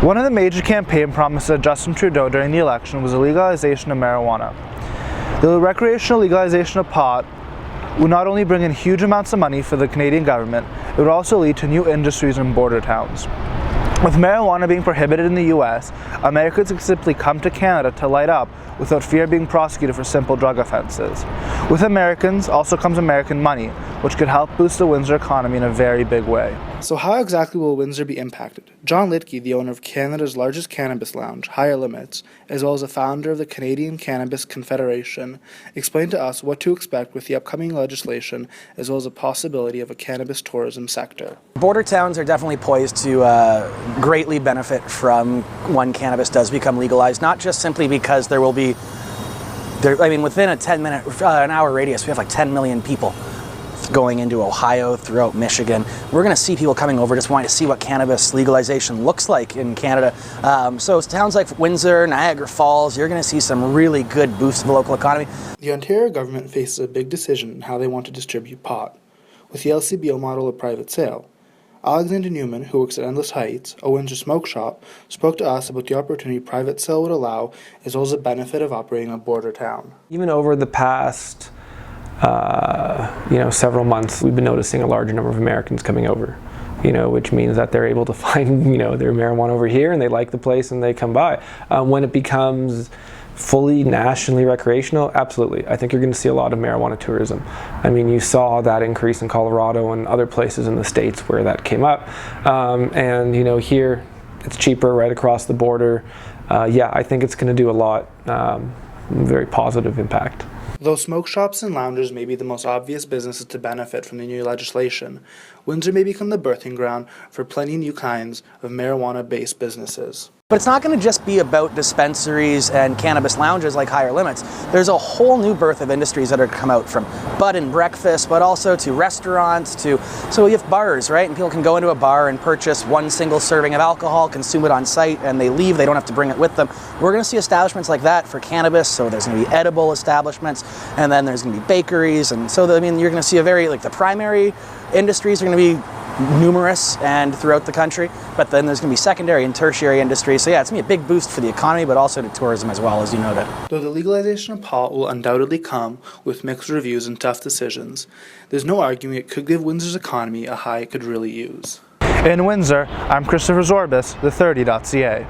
One of the major campaign promises of Justin Trudeau during the election was the legalization of marijuana. The recreational legalization of pot would not only bring in huge amounts of money for the Canadian government, it would also lead to new industries in border towns. With marijuana being prohibited in the US, Americans can simply come to Canada to light up without fear of being prosecuted for simple drug offenses. With Americans also comes American money, which could help boost the Windsor economy in a very big way. So how exactly will Windsor be impacted? John Litke, the owner of Canada's largest cannabis lounge, Higher Limits, as well as the founder of the Canadian Cannabis Confederation, explained to us what to expect with the upcoming legislation, as well as the possibility of a cannabis tourism sector. Border towns are definitely poised to greatly benefit from when cannabis does become legalized, not just simply because there will be, within a 10-minute, an hour radius, we have like 10 million people going into Ohio, throughout Michigan. We're going to see people coming over just wanting to see what cannabis legalization looks like in Canada. So towns like Windsor, Niagara Falls, you're going to see some really good boosts to the local economy. The Ontario government faces a big decision in how they want to distribute pot, with the LCBO model of private sale. Alexander Newman, who works at Endless Heights, a Windsor smoke shop, spoke to us about the opportunity private sale would allow, as well as the benefit of operating a border town. Even over the past several months, we've been noticing a larger number of Americans coming over, which means that they're able to find, their marijuana over here and they like the place and they come by. When it becomes fully nationally recreational, absolutely. I think you're going to see a lot of marijuana tourism. You saw that increase in Colorado and other places in the States where that came up. Here it's cheaper right across the border. I think it's going to do a lot, very positive impact. Though smoke shops and lounges may be the most obvious businesses to benefit from the new legislation, Windsor may become the birthing ground for plenty new kinds of marijuana-based businesses. But it's not going to just be about dispensaries and cannabis lounges like Higher Limits. There's a whole new birth of industries that are come out, from bud and breakfast, but also to restaurants, so we have bars, right? And people can go into a bar and purchase one single serving of alcohol, consume it on site, and they leave. They don't have to bring it with them. We're going to see establishments like that for cannabis. So there's going to be edible establishments, and then there's going to be bakeries, and so you're going to see the primary industries are going to be numerous and throughout the country, but then there's going to be secondary and tertiary industries. So it's going to be a big boost for the economy, but also to tourism as well, as you noted. Though the legalization of pot will undoubtedly come with mixed reviews and tough decisions, there's no arguing it could give Windsor's economy a high it could really use. In Windsor, I'm Christopher Zorbis, the 30.ca.